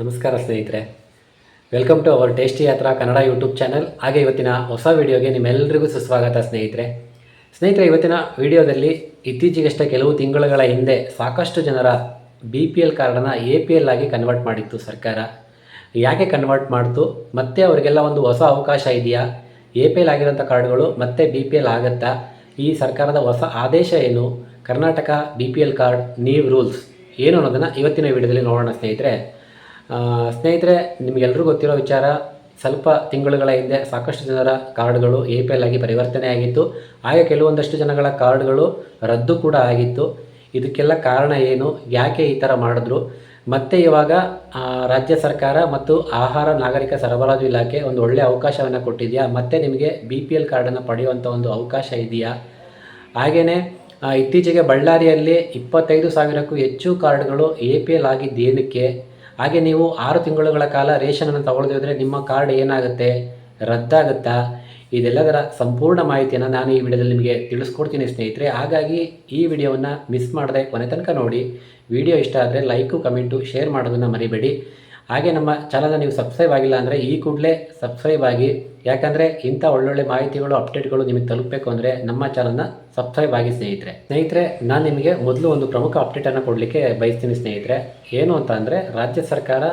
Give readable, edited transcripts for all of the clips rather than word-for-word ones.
ನಮಸ್ಕಾರ ಸ್ನೇಹಿತರೆ, welcome to our tasty ಯಾತ್ರಾ ಕನ್ನಡ ಯೂಟ್ಯೂಬ್ ಚಾನಲ್. ಹಾಗೆ ಇವತ್ತಿನ ಹೊಸ ವಿಡಿಯೋಗೆ ನಿಮ್ಮೆಲ್ಲರಿಗೂ ಸುಸ್ವಾಗತ ಸ್ನೇಹಿತರೆ, ಇವತ್ತಿನ ವಿಡಿಯೋದಲ್ಲಿ ಇತ್ತೀಚೆಗಷ್ಟೇ ಕೆಲವು ತಿಂಗಳುಗಳ ಹಿಂದೆ ಸಾಕಷ್ಟು ಜನರ BPL ಕಾರ್ಡನ್ನು APL ಆಗಿ ಕನ್ವರ್ಟ್ ಮಾಡಿತ್ತು ಸರ್ಕಾರ. ಯಾಕೆ ಕನ್ವರ್ಟ್ ಮಾಡ್ತು, ಮತ್ತೆ ಅವರಿಗೆಲ್ಲ ಒಂದು ಹೊಸ ಅವಕಾಶ ಇದೆಯಾ, APL ಆಗಿರೋಂಥ ಕಾರ್ಡ್ಗಳು ಮತ್ತೆ BPL ಆಗುತ್ತಾ, ಈ ಸರ್ಕಾರದ ಹೊಸ ಆದೇಶ ಏನು, Karnataka BPL card new rules ಏನು ಅನ್ನೋದನ್ನು ಇವತ್ತಿನ ವಿಡಿಯೋದಲ್ಲಿ ನೋಡೋಣ ಸ್ನೇಹಿತರೆ. ನಿಮಗೆಲ್ಲರೂ ಗೊತ್ತಿರೋ ವಿಚಾರ, ಸ್ವಲ್ಪ ತಿಂಗಳುಗಳ ಹಿಂದೆ ಸಾಕಷ್ಟು ಜನರ ಕಾರ್ಡ್ಗಳು APL ಆಗಿ ಪರಿವರ್ತನೆ ಆಗಿತ್ತು. ಹಾಗೆ ಕೆಲವೊಂದಷ್ಟು ಜನಗಳ ಕಾರ್ಡ್ಗಳು ರದ್ದು ಕೂಡ ಆಗಿತ್ತು. ಇದಕ್ಕೆಲ್ಲ ಕಾರಣ ಏನು, ಯಾಕೆ ಈ ಥರ ಮಾಡಿದ್ರು, ಮತ್ತು ಇವಾಗ ರಾಜ್ಯ ಸರ್ಕಾರ ಮತ್ತು ಆಹಾರ ನಾಗರಿಕ ಸರಬರಾಜು ಇಲಾಖೆ ಒಂದು ಒಳ್ಳೆಯ ಅವಕಾಶವನ್ನು ಕೊಟ್ಟಿದೆಯಾ, ಮತ್ತು ನಿಮಗೆ BPL ಕಾರ್ಡನ್ನು ಪಡೆಯುವಂಥ ಒಂದು ಅವಕಾಶ ಇದೆಯಾ. ಹಾಗೆಯೇ ಇತ್ತೀಚೆಗೆ ಬಳ್ಳಾರಿಯಲ್ಲಿ 25,000ಕ್ಕೂ ಹೆಚ್ಚು ಕಾರ್ಡ್ಗಳು APL ಆಗಿದ್ದೇನಕ್ಕೆ, ಹಾಗೆ ನೀವು 6 ತಿಂಗಳುಗಳ ಕಾಲ ರೇಷನನ್ನು ತಗೊಳ್ದಿದ್ರೆ ನಿಮ್ಮ ಕಾರ್ಡ್ ಏನಾಗುತ್ತೆ, ರದ್ದಾಗುತ್ತಾ, ಇದೆಲ್ಲದರ ಸಂಪೂರ್ಣ ಮಾಹಿತಿಯನ್ನು ನಾನು ಈ ವಿಡಿಯೋದಲ್ಲಿ ನಿಮಗೆ ತಿಳಿಸ್ಕೊಡ್ತೀನಿ ಸ್ನೇಹಿತರೆ. ಹಾಗಾಗಿ ಈ ವಿಡಿಯೋವನ್ನು ಮಿಸ್ ಮಾಡದೆ ಕೊನೆ ತನಕ ನೋಡಿ. ವಿಡಿಯೋ ಇಷ್ಟ ಆದರೆ ಲೈಕು, ಕಮೆಂಟು, ಶೇರ್ ಮಾಡೋದನ್ನು ಮರಿಬೇಡಿ. ಹಾಗೆ ನಮ್ಮ ಚಾನಲ್ನ ನೀವು ಸಬ್ಸ್ಕ್ರೈಬ್ ಆಗಿಲ್ಲ ಅಂದರೆ ಈ ಕೂಡಲೇ ಸಬ್ಸ್ಕ್ರೈಬ್ ಆಗಿ, ಯಾಕಂದರೆ ಇಂಥ ಒಳ್ಳೊಳ್ಳೆ ಮಾಹಿತಿಗಳು, ಅಪ್ಡೇಟ್ಗಳು ನಿಮಗೆ ತಲುಪಬೇಕು ಅಂದರೆ ನಮ್ಮ ಚಾನಲ್ನ ಸಬ್ಸ್ಕ್ರೈಬ್ ಆಗಿ ಸ್ನೇಹಿತರೆ. ನಾನು ನಿಮಗೆ ಮೊದಲು ಒಂದು ಪ್ರಮುಖ ಅಪ್ಡೇಟನ್ನು ಕೊಡಲಿಕ್ಕೆ ಬಯಸ್ತೀನಿ ಸ್ನೇಹಿತರೆ. ಏನು ಅಂತ ಅಂದರೆ, ರಾಜ್ಯ ಸರ್ಕಾರ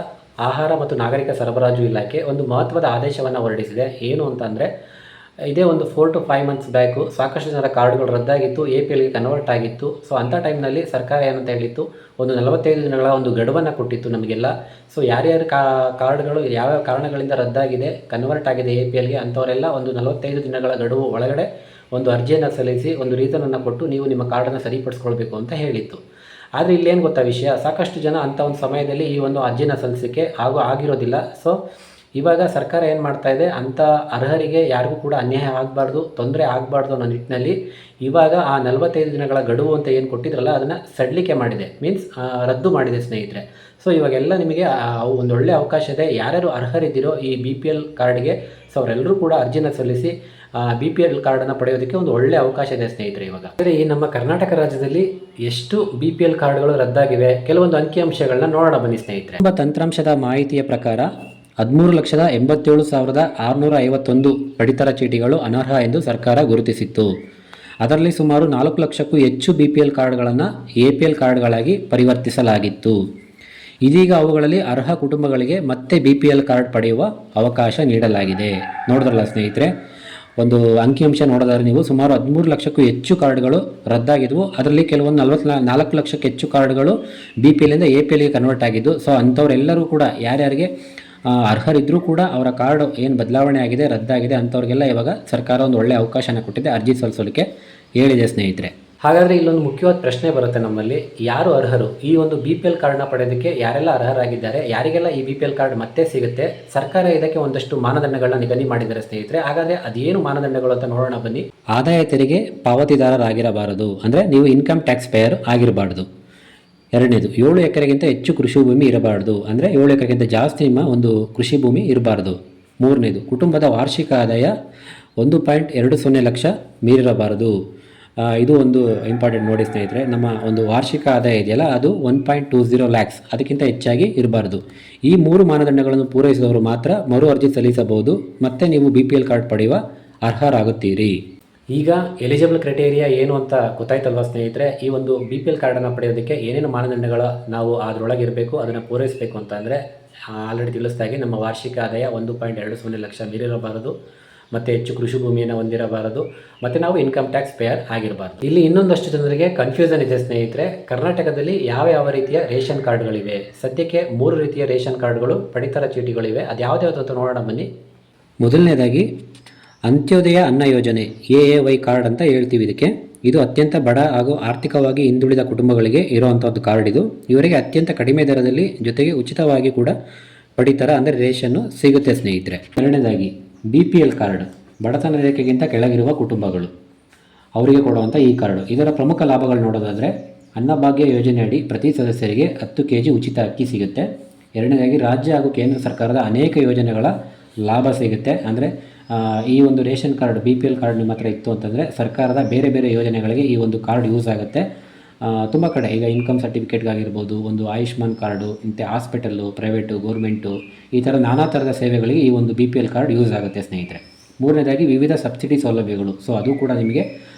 ಆಹಾರ ಮತ್ತು ನಾಗರಿಕ ಸರಬರಾಜು ಇಲಾಖೆ ಒಂದು ಮಹತ್ವದ ಆದೇಶವನ್ನು ಹೊರಡಿಸಿದೆ. ಏನು ಅಂತಂದರೆ, ಇದೇ ಒಂದು 4 to 5 ಮಂತ್ಸ್ ಬ್ಯಾಕು ಸಾಕಷ್ಟು ಜನರ ಕಾರ್ಡ್ಗಳು ರದ್ದಾಗಿತ್ತು, APLಗೆ ಕನ್ವರ್ಟ್ ಆಗಿತ್ತು. ಸೊ ಅಂಥ ಟೈಮ್ನಲ್ಲಿ ಸರ್ಕಾರ ಏನಂತ ಹೇಳಿತ್ತು, ಒಂದು 45 ದಿನಗಳ ಒಂದು ಗಡುವನ್ನು ಕೊಟ್ಟಿತ್ತು ನಮಗೆಲ್ಲ. ಸೊ ಯಾರ್ಯಾರು ಕಾರ್ಡ್ಗಳು ಯಾವ್ಯಾವ ಕಾರಣಗಳಿಂದ ರದ್ದಾಗಿದೆ, ಕನ್ವರ್ಟ್ ಆಗಿದೆ APLಗೆ, ಅಂಥವರೆಲ್ಲ ಒಂದು 45 ದಿನಗಳ ಗಡುವು ಒಳಗಡೆ ಒಂದು ಅರ್ಜಿಯನ್ನು ಸಲ್ಲಿಸಿ ಒಂದು ರೀಸನನ್ನು ಕೊಟ್ಟು ನೀವು ನಿಮ್ಮ ಕಾರ್ಡನ್ನು ಸರಿಪಡಿಸ್ಕೊಳ್ಬೇಕು ಅಂತ ಹೇಳಿತ್ತು. ಆದರೆ ಇಲ್ಲೇನು ಗೊತ್ತಾ ವಿಷಯ, ಸಾಕಷ್ಟು ಜನ ಅಂಥ ಒಂದು ಸಮಯದಲ್ಲಿ ಈ ಒಂದು ಅರ್ಜಿನ ಸಲ್ಲಿಸೋಕ್ಕೆ ಆಗಿರೋದಿಲ್ಲ. ಸೊ ಇವಾಗ ಸರ್ಕಾರ ಏನು ಮಾಡ್ತಾ ಇದೆ, ಅಂಥ ಅರ್ಹರಿಗೆ ಯಾರಿಗೂ ಕೂಡ ಅನ್ಯಾಯ ಆಗಬಾರ್ದು, ತೊಂದರೆ ಆಗಬಾರ್ದು ಅನ್ನೋ ನಿಟ್ಟಿನಲ್ಲಿ ಇವಾಗ ಆ 45 ದಿನಗಳ ಗಡುವು ಅಂತ ಏನು ಕೊಟ್ಟಿದ್ರಲ್ಲ ಅದನ್ನು ಸಡಿಲಿಕೆ ಮಾಡಿದೆ, ಮೀನ್ಸ್ ರದ್ದು ಮಾಡಿದೆ ಸ್ನೇಹಿತರೆ. ಸೊ ಇವಾಗೆಲ್ಲ ನಿಮಗೆ ಒಂದು ಒಳ್ಳೆ ಅವಕಾಶ ಇದೆ. ಯಾರ್ಯಾರು ಅರ್ಹರಿದ್ದೀರೋ ಈ BPL ಕಾರ್ಡ್ಗೆ, ಸೊ ಅವರೆಲ್ಲರೂ ಕೂಡ ಅರ್ಜಿನ ಸಲ್ಲಿಸಿ BPL ಕಾರ್ಡನ್ನು ಪಡೆಯೋದಕ್ಕೆ ಒಂದು ಒಳ್ಳೆಯ ಅವಕಾಶ ಇದೆ ಸ್ನೇಹಿತರೆ. ಇವಾಗ ಅಂದರೆ ಈ ನಮ್ಮ ಕರ್ನಾಟಕ ರಾಜ್ಯದಲ್ಲಿ ಎಷ್ಟು BPL ಕಾರ್ಡ್ಗಳು ರದ್ದಾಗಿವೆ, ಕೆಲವೊಂದು ಅಂಕಿಅಂಶಗಳನ್ನ ನೋಡೋಣ ಬನ್ನಿ ಸ್ನೇಹಿತರೆ. ತಂತ್ರಾಂಶದ ಮಾಹಿತಿಯ ಪ್ರಕಾರ 13,87,651 ಪಡಿತರ ಚೀಟಿಗಳು ಅನರ್ಹ ಎಂದು ಸರ್ಕಾರ ಗುರುತಿಸಿತ್ತು. ಅದರಲ್ಲಿ ಸುಮಾರು 4 ಲಕ್ಷಕ್ಕೂ ಹೆಚ್ಚು BPL ಕಾರ್ಡ್ಗಳನ್ನು APL ಕಾರ್ಡ್ಗಳಾಗಿ ಪರಿವರ್ತಿಸಲಾಗಿತ್ತು. ಇದೀಗ ಅವುಗಳಲ್ಲಿ ಅರ್ಹ ಕುಟುಂಬಗಳಿಗೆ ಮತ್ತೆ BPL ಕಾರ್ಡ್ ಪಡೆಯುವ ಅವಕಾಶ ನೀಡಲಾಗಿದೆ. ನೋಡಿದ್ರಲ್ಲ ಸ್ನೇಹಿತರೆ, ಒಂದು ಅಂಕಿಅಂಶ ನೋಡೋದಾದ್ರೆ ನೀವು ಸುಮಾರು 13 ಲಕ್ಷಕ್ಕೂ ಹೆಚ್ಚು ಕಾರ್ಡ್ಗಳು ರದ್ದಾಗಿದ್ವು. ಅದರಲ್ಲಿ ಕೆಲವೊಂದು 4 ಲಕ್ಷಕ್ಕೆ ಹೆಚ್ಚು ಕಾರ್ಡ್ಗಳು BPLಯಿಂದ APLಗೆ ಕನ್ವರ್ಟ್ ಆಗಿದ್ದು. ಸೊ ಅಂಥವರೆಲ್ಲರೂ ಕೂಡ ಯಾರ್ಯಾರಿಗೆ ಅರ್ಹರಿದ್ದರೂ ಕೂಡ ಅವರ ಕಾರ್ಡ್ ಏನು ಬದಲಾವಣೆ ಆಗಿದೆ, ರದ್ದಾಗಿದೆ, ಅಂಥವ್ರಿಗೆಲ್ಲ ಇವಾಗ ಸರ್ಕಾರ ಒಂದು ಒಳ್ಳೆಯ ಅವಕಾಶನ ಕೊಟ್ಟಿದೆ, ಅರ್ಜಿ ಸಲ್ಲಿಸೋಲಿಕ್ಕೆ ಹೇಳಿದೆ ಸ್ನೇಹಿತರೆ. ಹಾಗಾದರೆ ಇಲ್ಲೊಂದು ಮುಖ್ಯವಾದ ಪ್ರಶ್ನೆ ಬರುತ್ತೆ ನಮ್ಮಲ್ಲಿ, ಯಾರು ಅರ್ಹರು, ಈ ಒಂದು BPL ಕಾರ್ಡ್ನ ಪಡೆಯೋದಕ್ಕೆ ಯಾರೆಲ್ಲ ಅರ್ಹರಾಗಿದ್ದಾರೆ, ಯಾರಿಗೆಲ್ಲ ಈ BPL ಕಾರ್ಡ್ ಮತ್ತೆ ಸಿಗುತ್ತೆ, ಸರ್ಕಾರ ಇದಕ್ಕೆ ಒಂದಷ್ಟು ಮಾನದಂಡಗಳನ್ನ ನಿಗದಿ ಮಾಡಿದ್ದಾರೆ ಸ್ನೇಹಿತರೆ. ಹಾಗಾದರೆ ಅದೇನು ಮಾನದಂಡಗಳು ಅಂತ ನೋಡೋಣ ಬನ್ನಿ. ಆದಾಯ ತೆರಿಗೆ ಪಾವತಿದಾರರಾಗಿರಬಾರದು, ಅಂದರೆ ನೀವು ಇನ್ಕಮ್ ಟ್ಯಾಕ್ಸ್ ಪೇಯರ್ ಆಗಿರಬಾರ್ದು. ಎರಡನೇದು, 7 ಎಕರೆಗಿಂತ ಹೆಚ್ಚು ಕೃಷಿ ಭೂಮಿ ಇರಬಾರ್ದು, ಅಂದರೆ 7 ಎಕರೆಗಿಂತ ಜಾಸ್ತಿ ನಿಮ್ಮ ಒಂದು ಕೃಷಿ ಭೂಮಿ ಇರಬಾರ್ದು. ಮೂರನೇದು, ಕುಟುಂಬದ ವಾರ್ಷಿಕ ಆದಾಯ 1.20 ಲಕ್ಷ ಮೀರಿರಬಾರದು. ಇದು ಒಂದು ಇಂಪಾರ್ಟೆಂಟ್ ನೋಡಿ ಸ್ನೇಹಿತರೆ. ನಮ್ಮ ಒಂದು ವಾರ್ಷಿಕ ಆದಾಯ ಇದೆಯಲ್ಲ ಅದು 1.20 ಲ್ಯಾಕ್ಸ್, ಅದಕ್ಕಿಂತ ಹೆಚ್ಚಾಗಿ ಇರಬಾರ್ದು. ಈ 3 ಮಾನದಂಡಗಳನ್ನು ಪೂರೈಸಿದವರು ಮಾತ್ರ ಮರು ಅರ್ಜಿ ಸಲ್ಲಿಸಬಹುದು, ಮತ್ತು ನೀವು BPL ಕಾರ್ಡ್ ಪಡೆಯುವ ಅರ್ಹರಾಗುತ್ತೀರಿ. ಈಗ ಎಲಿಜಿಬಲ್ ಕ್ರೈಟೇರಿಯಾ ಏನು ಅಂತ ಗೊತ್ತಾಯ್ತಲ್ವ ಸ್ನೇಹಿತರೆ. ಈ ಒಂದು BPL ಕಾರ್ಡನ್ನು ಪಡೆಯೋದಕ್ಕೆ ಏನೇನು ಮಾನದಂಡಗಳು ನಾವು ಅದರೊಳಗೆ ಇರಬೇಕು, ಅದನ್ನು ಪೂರೈಸಬೇಕು ಅಂತ ಅಂದರೆ ಆಲ್ರೆಡಿ ತಿಳಿಸ್ದಾಗೆ ನಮ್ಮ ವಾರ್ಷಿಕ ಆದಾಯ 1.20 ಲಕ್ಷ ಮೀರಿರಬಾರದು, ಮತ್ತು ಹೆಚ್ಚು ಕೃಷಿ ಭೂಮಿಯನ್ನು ಹೊಂದಿರಬಾರದು, ಮತ್ತು ನಾವು ಇನ್ಕಮ್ ಟ್ಯಾಕ್ಸ್ ಪೇಯರ್ ಆಗಿರಬಾರ್ದು. ಇಲ್ಲಿ ಇನ್ನೊಂದಷ್ಟು ಜನರಿಗೆ ಕನ್ಫ್ಯೂಷನ್ ಇದೆ ಸ್ನೇಹಿತರೆ. ಕರ್ನಾಟಕದಲ್ಲಿ ಯಾವ ರೀತಿಯ ರೇಷನ್ ಕಾರ್ಡ್ಗಳಿವೆ, ಸದ್ಯಕ್ಕೆ 3 ರೀತಿಯ ರೇಷನ್ ಕಾರ್ಡ್ಗಳು, ಪಡಿತರ ಚೀಟಿಗಳಿವೆ. ಅದು ಯಾವ್ದು ಅಂತ ನೋಡೋಣ ಬನ್ನಿ. ಮೊದಲನೇದಾಗಿ ಅಂತ್ಯೋದಯ ಅನ್ನ ಯೋಜನೆ, AAY ಕಾರ್ಡ್ ಅಂತ ಹೇಳ್ತೀವಿ ಇದಕ್ಕೆ. ಇದು ಅತ್ಯಂತ ಬಡ ಹಾಗೂ ಆರ್ಥಿಕವಾಗಿ ಹಿಂದುಳಿದ ಕುಟುಂಬಗಳಿಗೆ ಇರುವಂಥದ್ದು ಕಾರ್ಡ್ ಇದು. ಇವರಿಗೆ ಅತ್ಯಂತ ಕಡಿಮೆ ದರದಲ್ಲಿ ಜೊತೆಗೆ ಉಚಿತವಾಗಿ ಕೂಡ ಪಡಿತರ ಅಂದರೆ ರೇಷನ್ನು ಸಿಗುತ್ತೆ ಸ್ನೇಹಿತರೆ. ಎರಡನೇದಾಗಿ BPL ಕಾರ್ಡ್, ಬಡತನ ರೇಖೆಗಿಂತ ಕೆಳಗಿರುವ ಕುಟುಂಬಗಳು ಅವರಿಗೆ ಕೊಡುವಂಥ ಈ ಕಾರ್ಡು. ಇದರ ಪ್ರಮುಖ ಲಾಭಗಳು ನೋಡೋದಾದರೆ, ಅನ್ನಭಾಗ್ಯ ಯೋಜನೆಯಡಿ ಪ್ರತಿ ಸದಸ್ಯರಿಗೆ 10 kg ಉಚಿತ ಅಕ್ಕಿ ಸಿಗುತ್ತೆ. ಎರಡನೇದಾಗಿ ರಾಜ್ಯ ಹಾಗೂ ಕೇಂದ್ರ ಸರ್ಕಾರದ ಅನೇಕ ಯೋಜನೆಗಳ ಲಾಭ ಸಿಗುತ್ತೆ. ಅಂದರೆ ಈ ಒಂದು ರೇಷನ್ ಕಾರ್ಡ್ BPL ಕಾರ್ಡ್ ನಿಮ್ಮ ಹತ್ರ ಇತ್ತು ಅಂತಂದರೆ ಸರ್ಕಾರದ ಬೇರೆ ಬೇರೆ ಯೋಜನೆಗಳಿಗೆ ಈ ಒಂದು ಕಾರ್ಡ್ ಯೂಸ್ ಆಗುತ್ತೆ. ತುಂಬ ಕಡೆ ಈಗ ಇನ್ಕಮ್ ಸರ್ಟಿಫಿಕೇಟ್ಗಾಗಿರ್ಬೋದು, ಒಂದು ಆಯುಷ್ಮಾನ್ ಕಾರ್ಡು, ಮತ್ತು ಹಾಸ್ಪಿಟಲ್ಲು, ಪ್ರೈವೇಟು, ಗೌರ್ಮೆಂಟು, ಈ ಥರ ನಾನಾ ಥರದ ಸೇವೆಗಳಿಗೆ ಈ ಒಂದು BPL ಕಾರ್ಡ್ ಯೂಸ್ ಆಗುತ್ತೆ ಸ್ನೇಹಿತರೆ. ಮೂರನೇದಾಗಿ ವಿವಿಧ ಸಬ್ಸಿಡಿ ಸೌಲಭ್ಯಗಳು, ಸೊ ಅದು ಕೂಡ ನಿಮಗೆ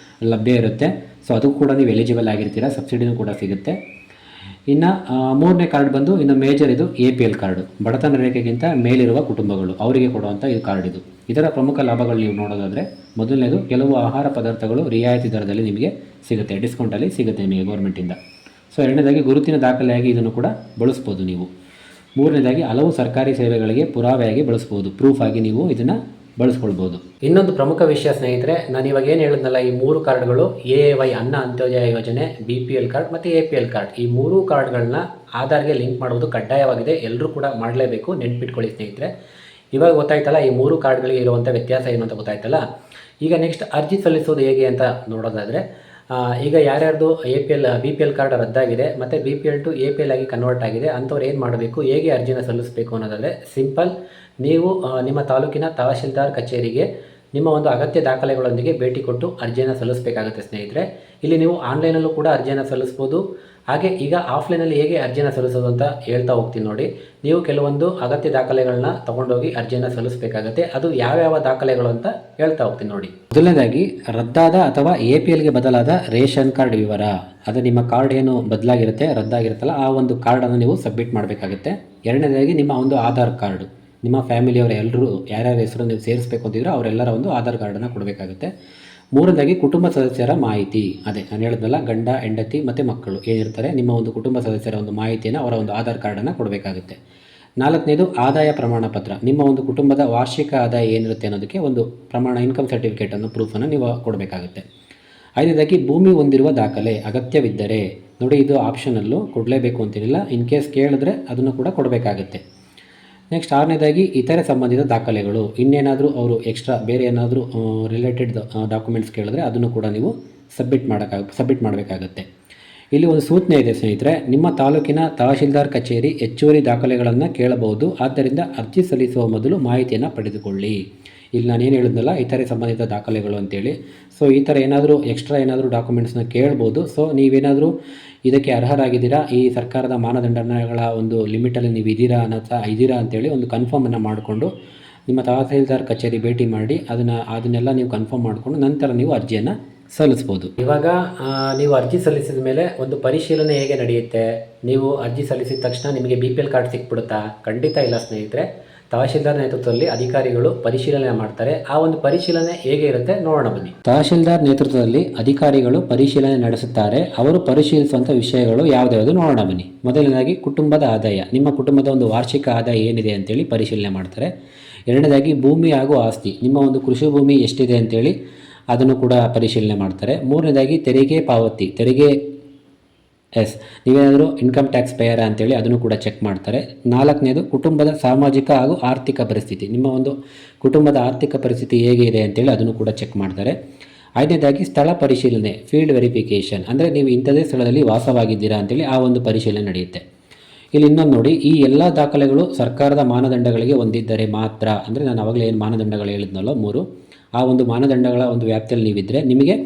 ಲಭ್ಯ ಇರುತ್ತೆ. ಸೊ ಅದು ಕೂಡ ನೀವು ಎಲಿಜಿಬಲ್ ಆಗಿರ್ತೀರ, ಸಬ್ಸಿಡಿನೂ ಕೂಡ ಸಿಗುತ್ತೆ. ಇನ್ನು ಮೂರನೇ ಕಾರ್ಡ್ ಬಂದು ಇನ್ನು ಮೇಜರ್ ಇದು APL ಕಾರ್ಡು, ಬಡತನ ರೇಖೆಗಿಂತ ಮೇಲಿರುವ ಕುಟುಂಬಗಳು ಅವರಿಗೆ ಕೊಡುವಂಥ ಇದು ಕಾರ್ಡ್ ಇದು. ಇದರ ಪ್ರಮುಖ ಲಾಭಗಳು ನೀವು ನೋಡೋದಾದರೆ, ಮೊದಲನೇದು ಕೆಲವು ಆಹಾರ ಪದಾರ್ಥಗಳು ರಿಯಾಯಿತಿ ದರದಲ್ಲಿ ನಿಮಗೆ ಸಿಗುತ್ತೆ, ಡಿಸ್ಕೌಂಟಲ್ಲಿ ಸಿಗುತ್ತೆ ನಿಮಗೆ ಗೌರ್ಮೆಂಟಿಂದ. ಸೊ ಎರಡನೇದಾಗಿ ಗುರುತಿನ ದಾಖಲೆಯಾಗಿ ಇದನ್ನು ಕೂಡ ಬಳಸ್ಬೋದು ನೀವು. ಮೂರನೇದಾಗಿ ಹಲವು ಸರ್ಕಾರಿ ಸೇವೆಗಳಿಗೆ ಪುರಾವೆಯಾಗಿ ಬಳಸ್ಬೋದು, ಪ್ರೂಫ್ ಆಗಿ ನೀವು ಇದನ್ನು ಬಳಸ್ಕೊಳ್ಬೋದು. ಇನ್ನೊಂದು ಪ್ರಮುಖ ವಿಷಯ ಸ್ನೇಹಿತರೆ, ನಾನು ಇವಾಗ ಏನು ಹೇಳಿದ್ನಲ್ಲ, ಈ 3 ಕಾರ್ಡ್ಗಳು AAY ಅನ್ನ ಅಂತ್ಯೋದಯ ಯೋಜನೆ, BPL ಕಾರ್ಡ್ ಮತ್ತು APL ಕಾರ್ಡ್, ಈ 3 ಕಾರ್ಡ್ಗಳನ್ನ ಆಧಾರ್ಗೆ ಲಿಂಕ್ ಮಾಡೋದು ಕಡ್ಡಾಯವಾಗಿದೆ. ಎಲ್ಲರೂ ಕೂಡ ಮಾಡಲೇಬೇಕು, ನೆನ್ಪಿಟ್ಕೊಳ್ಳಿ ಸ್ನೇಹಿತರೆ. ಇವಾಗ ಗೊತ್ತಾಯ್ತಲ್ಲ ಈ 3 ಕಾರ್ಡ್ಗಳಿಗೆ ಇರುವಂಥ ವ್ಯತ್ಯಾಸ ಏನು ಅಂತ ಗೊತ್ತಾಯ್ತಲ್ಲ. ಈಗ ನೆಕ್ಸ್ಟ್ ಅರ್ಜಿ ಸಲ್ಲಿಸೋದು ಹೇಗೆ ಅಂತ ನೋಡೋದಾದರೆ, ಈಗ ಯಾರ್ಯಾರ್ದು BPL ಕಾರ್ಡ್ ರದ್ದಾಗಿದೆ ಮತ್ತು BPL ಟು APL ಆಗಿ ಕನ್ವರ್ಟ್ ಆಗಿದೆ ಅಂಥವ್ರು ಏನು ಮಾಡಬೇಕು, ಹೇಗೆ ಅರ್ಜಿನ ಸಲ್ಲಿಸಬೇಕು ಅನ್ನೋದಾದರೆ ಸಿಂಪಲ್. ನೀವು ನಿಮ್ಮ ತಾಲೂಕಿನ ತಹಶೀಲ್ದಾರ್ ಕಚೇರಿಗೆ ನಿಮ್ಮ ಒಂದು ಅಗತ್ಯ ದಾಖಲೆಗಳೊಂದಿಗೆ ಭೇಟಿ ಕೊಟ್ಟು ಅರ್ಜಿಯನ್ನು ಸಲ್ಲಿಸಬೇಕಾಗುತ್ತೆ ಸ್ನೇಹಿತರೆ. ಇಲ್ಲಿ ನೀವು ಆನ್ಲೈನಲ್ಲೂ ಕೂಡ ಅರ್ಜಿಯನ್ನು ಸಲ್ಲಿಸ್ಬೋದು. ಹಾಗೆ ಈಗ ಆಫ್ಲೈನಲ್ಲಿ ಹೇಗೆ ಅರ್ಜಿಯನ್ನು ಸಲ್ಲಿಸೋದು ಅಂತ ಹೇಳ್ತಾ ಹೋಗ್ತೀನಿ ನೋಡಿ. ನೀವು ಕೆಲವೊಂದು ಅಗತ್ಯ ದಾಖಲೆಗಳನ್ನ ತೊಗೊಂಡೋಗಿ ಅರ್ಜಿಯನ್ನು ಸಲ್ಲಿಸಬೇಕಾಗುತ್ತೆ. ಅದು ಯಾವ್ಯಾವ ದಾಖಲೆಗಳು ಅಂತ ಹೇಳ್ತಾ ಹೋಗ್ತೀನಿ ನೋಡಿ. ಮೊದಲನೇದಾಗಿ ರದ್ದಾದ ಅಥವಾ APLಗೆ ಬದಲಾದ ರೇಷನ್ ಕಾರ್ಡ್ ವಿವರ, ಅದು ನಿಮ್ಮ ಕಾರ್ಡ್ ಏನು ಬದಲಾಗಿರುತ್ತೆ, ರದ್ದಾಗಿರುತ್ತಲ್ಲ, ಆ ಒಂದು ಕಾರ್ಡನ್ನು ನೀವು ಸಬ್ಮಿಟ್ ಮಾಡಬೇಕಾಗುತ್ತೆ. ಎರಡನೇದಾಗಿ ನಿಮ್ಮ ಒಂದು ಆಧಾರ್ ಕಾರ್ಡು, ನಿಮ್ಮ ಫ್ಯಾಮಿಲಿಯವರ ಎಲ್ಲರೂ ಯಾರ್ಯಾರ ಹೆಸರು ನೀವು ಸೇರಿಸಬೇಕು ಅಂತಿದ್ರೆ ಅವರೆಲ್ಲರ ಒಂದು ಆಧಾರ್ ಕಾರ್ಡನ್ನು ಕೊಡಬೇಕಾಗುತ್ತೆ. ಮೂರನೇದಾಗಿ ಕುಟುಂಬ ಸದಸ್ಯರ ಮಾಹಿತಿ, ಅದೇ ನಾನು ಹೇಳಿದ್ನಲ್ಲ, ಗಂಡ, ಹೆಂಡತಿ ಮತ್ತು ಮಕ್ಕಳು ಏನಿರ್ತಾರೆ, ನಿಮ್ಮ ಒಂದು ಕುಟುಂಬ ಸದಸ್ಯರ ಒಂದು ಮಾಹಿತಿಯನ್ನು, ಅವರ ಒಂದು ಆಧಾರ್ ಕಾರ್ಡನ್ನು ಕೊಡಬೇಕಾಗುತ್ತೆ. ನಾಲ್ಕನೇದು ಆದಾಯ ಪ್ರಮಾಣ ಪತ್ರ, ನಿಮ್ಮ ಒಂದು ಕುಟುಂಬದ ವಾರ್ಷಿಕ ಆದಾಯ ಏನಿರುತ್ತೆ ಅನ್ನೋದಕ್ಕೆ ಒಂದು ಪ್ರಮಾಣ, ಇನ್ಕಮ್ ಸರ್ಟಿಫಿಕೇಟನ್ನು, ಪ್ರೂಫನ್ನು ನೀವು ಕೊಡಬೇಕಾಗುತ್ತೆ. ಐದನೇದಾಗಿ ಭೂಮಿ ಹೊಂದಿರುವ ದಾಖಲೆ ಅಗತ್ಯವಿದ್ದರೆ, ನೋಡಿ ಇದು ಆಪ್ಷನಲ್ಲು, ಕೊಡಲೇಬೇಕು ಅಂತೇನಿಲ್ಲ, ಇನ್ ಕೇಸ್ ಕೇಳಿದ್ರೆ ಅದನ್ನು ಕೂಡ ಕೊಡಬೇಕಾಗುತ್ತೆ. ನೆಕ್ಸ್ಟ್ ಆರನೇದಾಗಿ ಇತರೆ ಸಂಬಂಧಿತ ದಾಖಲೆಗಳು, ಇನ್ನೇನಾದರೂ ಅವರು ಎಕ್ಸ್ಟ್ರಾ ಬೇರೆ ಏನಾದರೂ ರಿಲೇಟೆಡ್ ಡಾಕ್ಯುಮೆಂಟ್ಸ್ ಕೇಳಿದ್ರೆ ಅದನ್ನು ಕೂಡ ನೀವು ಸಬ್ಮಿಟ್ ಮಾಡಬೇಕಾಗುತ್ತೆ. ಇಲ್ಲಿ ಒಂದು ಸೂಚನೆ ಇದೆ ಸ್ನೇಹಿತರೆ, ನಿಮ್ಮ ತಾಲೂಕಿನ ತಹಶೀಲ್ದಾರ್ ಕಚೇರಿ ಹೆಚ್ಚುವರಿ ದಾಖಲೆಗಳನ್ನು ಕೇಳಬಹುದು, ಆದ್ದರಿಂದ ಅರ್ಜಿ ಸಲ್ಲಿಸುವ ಮೊದಲು ಮಾಹಿತಿಯನ್ನು ಪಡೆದುಕೊಳ್ಳಿ. ಇಲ್ಲಿ ನಾನೇನು ಹೇಳಿದ್ನಲ್ಲ, ಇತರೆ ಸಂಬಂಧಿತ ದಾಖಲೆಗಳು ಅಂತೇಳಿ, ಸೊ ಈ ಥರ ಏನಾದರೂ ಎಕ್ಸ್ಟ್ರಾ ಏನಾದರೂ ಡಾಕ್ಯುಮೆಂಟ್ಸ್ನ ಕೇಳ್ಬೋದು. ಸೊ ನೀವೇನಾದರೂ ಇದಕ್ಕೆ ಅರ್ಹರಾಗಿದ್ದೀರಾ, ಈ ಸರ್ಕಾರದ ಮಾನದಂಡಗಳ ಒಂದು ಲಿಮಿಟಲ್ಲಿ ನೀವು ಇದ್ದೀರಾ ಅಂತೇಳಿ ಒಂದು ಕನ್ಫರ್ಮನ್ನು ಮಾಡಿಕೊಂಡು ನಿಮ್ಮ ತಹಸೀಲ್ದಾರ್ ಕಚೇರಿ ಭೇಟಿ ಮಾಡಿ ಅದನ್ನೆಲ್ಲ ನೀವು ಕನ್ಫರ್ಮ್ ಮಾಡಿಕೊಂಡು ನಂತರ ನೀವು ಅರ್ಜಿಯನ್ನು ಸಲ್ಲಿಸ್ಬೋದು. ಇವಾಗ ನೀವು ಅರ್ಜಿ ಸಲ್ಲಿಸಿದ ಮೇಲೆ ಒಂದು ಪರಿಶೀಲನೆ ಹೇಗೆ ನಡೆಯುತ್ತೆ, ನೀವು ಅರ್ಜಿ ಸಲ್ಲಿಸಿದ ತಕ್ಷಣ ನಿಮಗೆ BPL ಕಾರ್ಡ್ ಸಿಕ್ಬಿಡುತ್ತಾ? ಖಂಡಿತ ಇಲ್ಲ ಸ್ನೇಹಿತರೆ. ತಹಶೀಲ್ದಾರ್ ನೇತೃತ್ವದಲ್ಲಿ ಅಧಿಕಾರಿಗಳು ಪರಿಶೀಲನೆ ಮಾಡ್ತಾರೆ. ಆ ಒಂದು ಪರಿಶೀಲನೆ ಹೇಗೆ ಇರುತ್ತೆ ನೋಡೋಣ ಬನ್ನಿ. ತಹಶೀಲ್ದಾರ್ ನೇತೃತ್ವದಲ್ಲಿ ಅಧಿಕಾರಿಗಳು ಪರಿಶೀಲನೆ ನಡೆಸುತ್ತಾರೆ. ಅವರು ಪರಿಶೀಲಿಸುವಂಥ ವಿಷಯಗಳು ಯಾವುದ್ಯಾವುದು ನೋಡೋಣ ಬನ್ನಿ. ಮೊದಲನೇದಾಗಿ ಕುಟುಂಬದ ಆದಾಯ, ನಿಮ್ಮ ಕುಟುಂಬದ ಒಂದು ವಾರ್ಷಿಕ ಆದಾಯ ಏನಿದೆ ಅಂತೇಳಿ ಪರಿಶೀಲನೆ ಮಾಡ್ತಾರೆ. ಎರಡನೇದಾಗಿ ಭೂಮಿ ಹಾಗೂ ಆಸ್ತಿ, ನಿಮ್ಮ ಒಂದು ಕೃಷಿ ಭೂಮಿ ಎಷ್ಟಿದೆ ಅಂತೇಳಿ ಅದನ್ನು ಕೂಡ ಪರಿಶೀಲನೆ ಮಾಡ್ತಾರೆ. ಮೂರನೇದಾಗಿ ತೆರಿಗೆ ಪಾವತಿ, ನೀವೇನಾದರೂ ಇನ್ಕಮ್ ಟ್ಯಾಕ್ಸ್ ಪೇಯರ ಅಂತೇಳಿ ಅದನ್ನು ಕೂಡ ಚೆಕ್ ಮಾಡ್ತಾರೆ. ನಾಲ್ಕನೇದು ಕುಟುಂಬದ ಸಾಮಾಜಿಕ ಹಾಗೂ ಆರ್ಥಿಕ ಪರಿಸ್ಥಿತಿ, ನಿಮ್ಮ ಒಂದು ಕುಟುಂಬದ ಆರ್ಥಿಕ ಪರಿಸ್ಥಿತಿ ಹೇಗೆ ಇದೆ ಅಂತೇಳಿ ಅದನ್ನು ಕೂಡ ಚೆಕ್ ಮಾಡ್ತಾರೆ. ಐದನೇದಾಗಿ ಸ್ಥಳ ಪರಿಶೀಲನೆ, ಫೀಲ್ಡ್ ವೆರಿಫಿಕೇಷನ್, ಅಂದರೆ ನೀವು ಇಂಥದೇ ಸ್ಥಳದಲ್ಲಿ ವಾಸವಾಗಿದ್ದೀರಾ ಅಂತೇಳಿ ಆ ಒಂದು ಪರಿಶೀಲನೆ ನಡೆಯುತ್ತೆ. ಇಲ್ಲಿ ಇನ್ನೊಂದು ನೋಡಿ, ಈ ಎಲ್ಲ ದಾಖಲೆಗಳು ಸರ್ಕಾರದ ಮಾನದಂಡಗಳಿಗೆ ಹೊಂದಿದ್ದರೆ ಮಾತ್ರ, ಅಂದರೆ ನಾನು ಆವಾಗಲೇ ಏನು ಮಾನದಂಡಗಳು ಹೇಳಿದ್ನಲ್ಲೋ 3, ಆ ಒಂದು ಮಾನದಂಡಗಳ ಒಂದು ವ್ಯಾಪ್ತಿಯಲ್ಲಿ ನೀವಿದ್ದರೆ ನಿಮಗೆ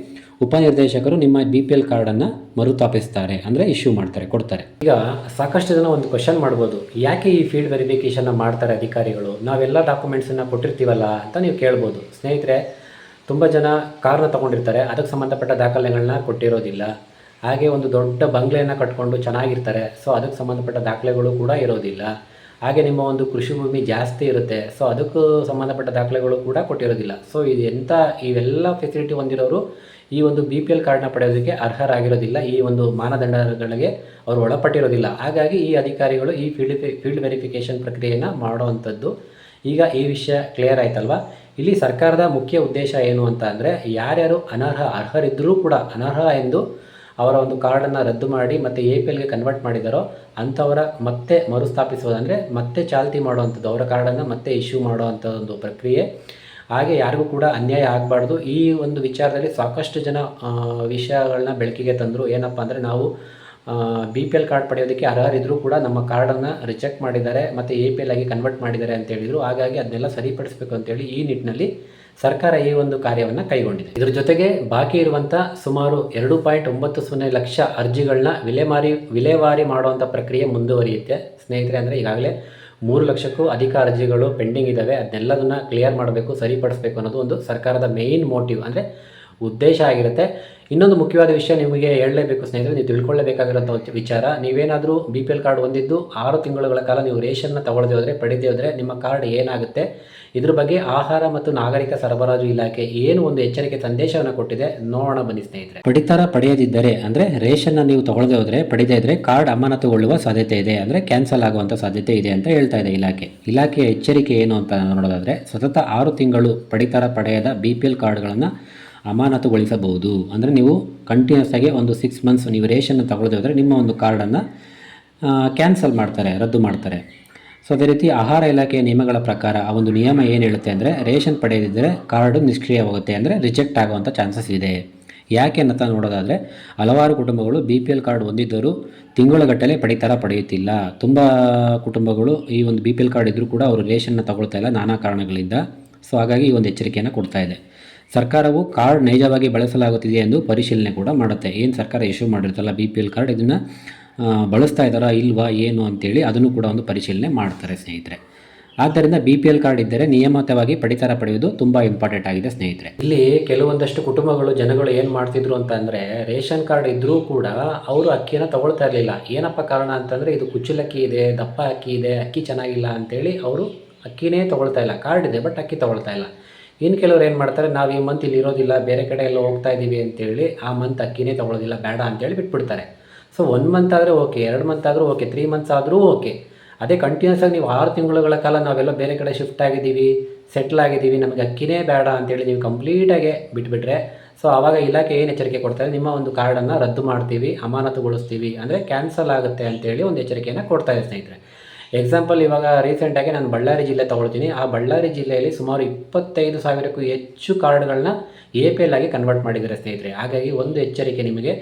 ಉಪನಿರ್ದೇಶಕರು ನಿಮ್ಮ BPL ಕಾರ್ಡನ್ನು ಮರುಸ್ಥಾಪಿಸ್ತಾರೆ, ಅಂದರೆ ಇಶ್ಯೂ ಮಾಡ್ತಾರೆ, ಕೊಡ್ತಾರೆ. ಈಗ ಸಾಕಷ್ಟು ಜನ ಒಂದು ಕ್ವಶನ್ ಮಾಡ್ಬೋದು, ಯಾಕೆ ಈ ಫೀಲ್ಡ್ ವೆರಿಫಿಕೇಷನ್ನ ಮಾಡ್ತಾರೆ ಅಧಿಕಾರಿಗಳು, ನಾವೆಲ್ಲ ಡಾಕ್ಯುಮೆಂಟ್ಸನ್ನು ಕೊಟ್ಟಿರ್ತೀವಲ್ಲ ಅಂತ ನೀವು ಕೇಳ್ಬೋದು. ಸ್ನೇಹಿತರೆ, ತುಂಬ ಜನ ಕಾರ್ನ ತೊಗೊಂಡಿರ್ತಾರೆ, ಅದಕ್ಕೆ ಸಂಬಂಧಪಟ್ಟ ದಾಖಲೆಗಳನ್ನ ಕೊಟ್ಟಿರೋದಿಲ್ಲ. ಹಾಗೆ ಒಂದು ದೊಡ್ಡ ಬಂಗ್ಲೆಯನ್ನು ಕಟ್ಕೊಂಡು ಚೆನ್ನಾಗಿರ್ತಾರೆ, ಸೊ ಅದಕ್ಕೆ ಸಂಬಂಧಪಟ್ಟ ದಾಖಲೆಗಳು ಕೂಡ ಇರೋದಿಲ್ಲ. ಹಾಗೆ ನಿಮ್ಮ ಒಂದು ಕೃಷಿ ಭೂಮಿ ಜಾಸ್ತಿ ಇರುತ್ತೆ, ಸೊ ಅದಕ್ಕೂ ಸಂಬಂಧಪಟ್ಟ ದಾಖಲೆಗಳು ಕೂಡ ಕೊಟ್ಟಿರೋದಿಲ್ಲ. ಸೊ ಇವೆಲ್ಲ ಫೆಸಿಲಿಟಿ ಹೊಂದಿರೋರು ಈ ಒಂದು BPL ಕಾರ್ಡ್ನ ಪಡೆಯೋದಕ್ಕೆ ಅರ್ಹರಾಗಿರೋದಿಲ್ಲ, ಈ ಒಂದು ಮಾನದಂಡಗಳಿಗೆ ಅವರು ಒಳಪಟ್ಟಿರೋದಿಲ್ಲ. ಹಾಗಾಗಿ ಈ ಅಧಿಕಾರಿಗಳು ಈ ಫೀಲ್ಡ್ ವೆರಿಫಿಕೇಷನ್ ಪ್ರಕ್ರಿಯೆಯನ್ನು ಮಾಡುವಂಥದ್ದು. ಈಗ ಈ ವಿಷಯ ಕ್ಲಿಯರ್ ಆಯ್ತಲ್ವಾ? ಇಲ್ಲಿ ಸರ್ಕಾರದ ಮುಖ್ಯ ಉದ್ದೇಶ ಏನು ಅಂತ ಅಂದರೆ, ಯಾರ್ಯಾರು ಅರ್ಹರಿದ್ದರೂ ಕೂಡ ಅನರ್ಹ ಎಂದು ಅವರ ಒಂದು ಕಾರ್ಡನ್ನು ರದ್ದು ಮಾಡಿ ಮತ್ತು APLಗೆ ಕನ್ವರ್ಟ್ ಮಾಡಿದಾರೋ ಅಂಥವರ ಮತ್ತೆ ಮರುಸ್ಥಾಪಿಸುವುದಂದರೆ ಮತ್ತೆ ಚಾಲ್ತಿ ಮಾಡುವಂಥದ್ದು, ಅವರ ಕಾರ್ಡನ್ನು ಮತ್ತೆ ಇಶ್ಯೂ ಮಾಡುವಂಥ ಒಂದು ಪ್ರಕ್ರಿಯೆ. ಹಾಗೆ ಯಾರಿಗೂ ಕೂಡ ಅನ್ಯಾಯ ಆಗಬಾರ್ದು. ಈ ಒಂದು ವಿಚಾರದಲ್ಲಿ ಸಾಕಷ್ಟು ಜನ ವಿಷಯಗಳನ್ನ ಬೆಳಕಿಗೆ ತಂದರು. ಏನಪ್ಪ ಅಂದರೆ, ನಾವು BPL ಕಾರ್ಡ್ ಪಡೆಯೋದಕ್ಕೆ ಅರ್ಹರಿದ್ದರೂ ಕೂಡ ನಮ್ಮ ಕಾರ್ಡನ್ನು ರಿಜೆಕ್ಟ್ ಮಾಡಿದ್ದಾರೆ ಮತ್ತು APL ಆಗಿ ಕನ್ವರ್ಟ್ ಮಾಡಿದ್ದಾರೆ ಅಂತ ಹೇಳಿದರು. ಹಾಗಾಗಿ ಅದನ್ನೆಲ್ಲ ಸರಿಪಡಿಸಬೇಕು ಅಂತೇಳಿ ಈ ನಿಟ್ಟಿನಲ್ಲಿ ಸರ್ಕಾರ ಈ ಒಂದು ಕಾರ್ಯವನ್ನು ಕೈಗೊಂಡಿದೆ. ಇದರ ಜೊತೆಗೆ ಬಾಕಿ ಇರುವಂಥ ಸುಮಾರು 2.90 ಲಕ್ಷ ಅರ್ಜಿಗಳನ್ನ ವಿಲೇವಾರಿ ಮಾಡುವಂಥ ಪ್ರಕ್ರಿಯೆ ಮುಂದುವರಿಯುತ್ತೆ ಸ್ನೇಹಿತರೆ. ಅಂದರೆ ಈಗಾಗಲೇ 3 ಲಕ್ಷಕ್ಕೂ ಅಧಿಕ ಅರ್ಜಿಗಳು ಪೆಂಡಿಂಗ್ ಇದ್ದಾವೆ. ಅದನ್ನೆಲ್ಲದನ್ನು ಕ್ಲಿಯರ್ ಮಾಡಬೇಕು, ಸರಿಪಡಿಸಬೇಕು ಅನ್ನೋದು ಒಂದು ಸರ್ಕಾರದ ಮೇಯ್ನ್ ಮೋಟಿವ್ ಅಂದರೆ ಉದ್ದೇಶ ಆಗಿರುತ್ತೆ. ಇನ್ನೊಂದು ಮುಖ್ಯವಾದ ವಿಷಯ ನಿಮಗೆ ಹೇಳಲೇಬೇಕು ಸ್ನೇಹಿತರೆ, ನೀವು ತಿಳ್ಕೊಳ್ಳೇಬೇಕಾಗಿರೋಂಥ ವಿಚಾರ, ನೀವೇನಾದರೂ BPL ಕಾರ್ಡ್ ಹೊಂದಿದ್ದು 6 ತಿಂಗಳುಗಳ ಕಾಲ ನೀವು ರೇಷನ್ನ ತಗೊಳ್ಳದೆ ಹೋದರೆ, ಪಡೆದೇ ಹೋದರೆ ನಿಮ್ಮ ಕಾರ್ಡ್ ಏನಾಗುತ್ತೆ, ಇದ್ರ ಬಗ್ಗೆ ಆಹಾರ ಮತ್ತು ನಾಗರಿಕ ಸರಬರಾಜು ಇಲಾಖೆ ಏನು ಒಂದು ಎಚ್ಚರಿಕೆ ಸಂದೇಶವನ್ನು ಕೊಟ್ಟಿದೆ, ನೋಡೋಣ ಬನ್ನಿ ಸ್ನೇಹಿತರೆ. ಪಡೆಯದಿದ್ದರೆ ಅಂದರೆ ರೇಷನ್ನ ನೀವು ತಗೊಳ್ಳದೆ ಹೋದರೆ, ಪಡೆದೇ ಇದ್ದರೆ ಕಾರ್ಡ್ ಅಮಾನತುಗೊಳ್ಳುವ ಸಾಧ್ಯತೆ ಇದೆ, ಅಂದರೆ ಕ್ಯಾನ್ಸಲ್ ಆಗುವಂಥ ಸಾಧ್ಯತೆ ಇದೆ ಅಂತ ಹೇಳ್ತಾ ಇದೆ ಇಲಾಖೆಯ ಎಚ್ಚರಿಕೆ ಏನು ಅಂತ ನೋಡೋದಾದರೆ, ಸತತ 6 ತಿಂಗಳು ಪಡೆಯದ BPL ಕಾರ್ಡ್ಗಳನ್ನು ಅಮಾನತುಗೊಳಿಸಬಹುದು. ಅಂದರೆ ನೀವು ಕಂಟಿನ್ಯೂಸ್ ಆಗಿ ಒಂದು 6 ಮಂತ್ಸ್ ನೀವು ರೇಷನ್ನು ತಗೊಳ್ಳದೆ ಹೋದರೆ ನಿಮ್ಮ ಒಂದು ಕಾರ್ಡನ್ನು ಕ್ಯಾನ್ಸಲ್ ಮಾಡ್ತಾರೆ, ರದ್ದು ಮಾಡ್ತಾರೆ. ಸೊ ಅದೇ ರೀತಿ ಆಹಾರ ಇಲಾಖೆಯ ನಿಯಮಗಳ ಪ್ರಕಾರ ಆ ಒಂದು ನಿಯಮ ಏನು ಹೇಳುತ್ತೆ ಅಂದರೆ, ರೇಷನ್ ಪಡೆಯದಿದ್ದರೆ ಕಾರ್ಡು ನಿಷ್ಕ್ರಿಯವಾಗುತ್ತೆ, ಅಂದರೆ ರಿಜೆಕ್ಟ್ ಆಗುವಂಥ ಚಾನ್ಸಸ್ ಇದೆ. ಯಾಕೆ ಅಂತ ನೋಡೋದಾದರೆ, ಹಲವಾರು ಕುಟುಂಬಗಳು BPL ಕಾರ್ಡ್ ಹೊಂದಿದ್ದರೂ ತಿಂಗಳುಗಟ್ಟಲೆ ಪಡೆಯುತ್ತಿಲ್ಲ. ತುಂಬ ಕುಟುಂಬಗಳು ಈ ಒಂದು BPL ಕಾರ್ಡ್ ಇದ್ದರೂ ಕೂಡ ಅವರು ರೇಷನ್ನ ತಗೊಳ್ತಾ ಇಲ್ಲ ನಾನಾ ಕಾರಣಗಳಿಂದ. ಸೊ ಹಾಗಾಗಿ ಈ ಒಂದು ಎಚ್ಚರಿಕೆಯನ್ನು ಕೊಡ್ತಾ ಇದೆ. ಸರ್ಕಾರವು ಕಾರ್ಡ್ ನೈಜವಾಗಿ ಬಳಸಲಾಗುತ್ತಿದೆ ಎಂದು ಪರಿಶೀಲನೆ ಕೂಡ ಮಾಡುತ್ತೆ. ಏನು ಸರ್ಕಾರ ಇಶ್ಯೂ ಮಾಡಿರ್ತಲ್ಲ BPL ಕಾರ್ಡ್, ಇದನ್ನು ಬಳಸ್ತಾ ಇದ್ದಾರಾ ಇಲ್ವಾ ಏನು ಅಂತೇಳಿ ಅದನ್ನು ಕೂಡ ಒಂದು ಪರಿಶೀಲನೆ ಮಾಡ್ತಾರೆ ಸ್ನೇಹಿತರೆ. ಆದ್ದರಿಂದ BPL ಕಾರ್ಡ್ ಇದ್ದರೆ ನಿಯಮಿತವಾಗಿ ಪಡೆಯುವುದು ತುಂಬ ಇಂಪಾರ್ಟೆಂಟ್ ಆಗಿದೆ ಸ್ನೇಹಿತರೆ. ಇಲ್ಲಿ ಕೆಲವೊಂದಷ್ಟು ಜನಗಳು ಏನು ಮಾಡ್ತಿದ್ರು ಅಂತ ಅಂದರೆ, ರೇಷನ್ ಕಾರ್ಡ್ ಇದ್ದರೂ ಕೂಡ ಅವರು ಅಕ್ಕಿಯನ್ನು ತಗೊಳ್ತಾ ಇರಲಿಲ್ಲ. ಏನಪ್ಪ ಕಾರಣ ಅಂತಂದರೆ, ಇದು ಕುಚ್ಚಲಕ್ಕಿ ಇದೆ, ದಪ್ಪ ಅಕ್ಕಿ ಇದೆ, ಅಕ್ಕಿ ಚೆನ್ನಾಗಿಲ್ಲ ಅಂತೇಳಿ ಅವರು ಅಕ್ಕಿನೇ ತೊಗೊಳ್ತಾ ಇಲ್ಲ. ಕಾರ್ಡ್ ಇದೆ ಬಟ್ ಅಕ್ಕಿ ತೊಗೊಳ್ತಾ ಇಲ್ಲ. ಇನ್ನು ಕೆಲವರು ಏನು ಮಾಡ್ತಾರೆ, ನಾವು ಈ ಮಂತ್ ಇಲ್ಲಿ ಇರೋದಿಲ್ಲ, ಬೇರೆ ಕಡೆ ಎಲ್ಲ ಹೋಗ್ತಾ ಇದ್ದೀವಿ ಅಂತೇಳಿ ಆ ಮಂತ್ ಅಕ್ಕಿನೇ ತೊಗೊಳ್ಳೋದಿಲ್ಲ, ಬೇಡ ಅಂತೇಳಿ ಬಿಟ್ಬಿಡ್ತಾರೆ. ಸೊ 1 ಮಂತ್ ಆದರೆ ಓಕೆ, 2 ಮಂತ್ ಆದರೂ ಓಕೆ, 3 ಮಂತ್ಸ್ ಆದರೂ ಓಕೆ. ಅದೇ ಕಂಟಿನ್ಯೂಸ್ ಆಗಿ ನೀವು 6 ತಿಂಗಳುಗಳ ಕಾಲ ನಾವೆಲ್ಲ ಬೇರೆ ಕಡೆ ಶಿಫ್ಟ್ ಆಗಿದ್ದೀವಿ, ಸೆಟ್ಲ್ ಆಗಿದ್ದೀವಿ, ನಮಗೆ ಅಕ್ಕಿನೇ ಬೇಡ ಅಂತೇಳಿ ನೀವು ಕಂಪ್ಲೀಟಾಗಿ ಬಿಟ್ಬಿಟ್ರೆ, ಸೊ ಆವಾಗ ಇಲಾಖೆ ಏನು ಎಚ್ಚರಿಕೆ ಕೊಡ್ತಾರೆ, ನಿಮ್ಮ ಒಂದು ಕಾರ್ಡನ್ನು ರದ್ದು ಮಾಡ್ತೀವಿ, ಅಮಾನತುಗೊಳಿಸ್ತೀವಿ, ಅಂದರೆ ಕ್ಯಾನ್ಸಲ್ ಆಗುತ್ತೆ ಅಂತೇಳಿ ಒಂದು ಎಚ್ಚರಿಕೆಯನ್ನು ಕೊಡ್ತಾ ಇದೆ ಸ್ನೇಹಿತರೆ. ಎಕ್ಸಾಂಪಲ್, ಇವಾಗ ರೀಸೆಂಟಾಗಿ ನಾನು ಬಳ್ಳಾರಿ ಜಿಲ್ಲೆ ತೊಗೊಳ್ತೀನಿ. ಆ ಬಳ್ಳಾರಿ ಜಿಲ್ಲೆಯಲ್ಲಿ ಸುಮಾರು 25,000ಕ್ಕೂ ಹೆಚ್ಚು ಕಾರ್ಡ್ಗಳನ್ನ APL ಆಗಿ ಕನ್ವರ್ಟ್ ಮಾಡಿದ್ದಾರೆ ಸ್ನೇಹಿತರೆ. ಹಾಗಾಗಿ ಒಂದು ಎಚ್ಚರಿಕೆ ನಿಮಗೆ,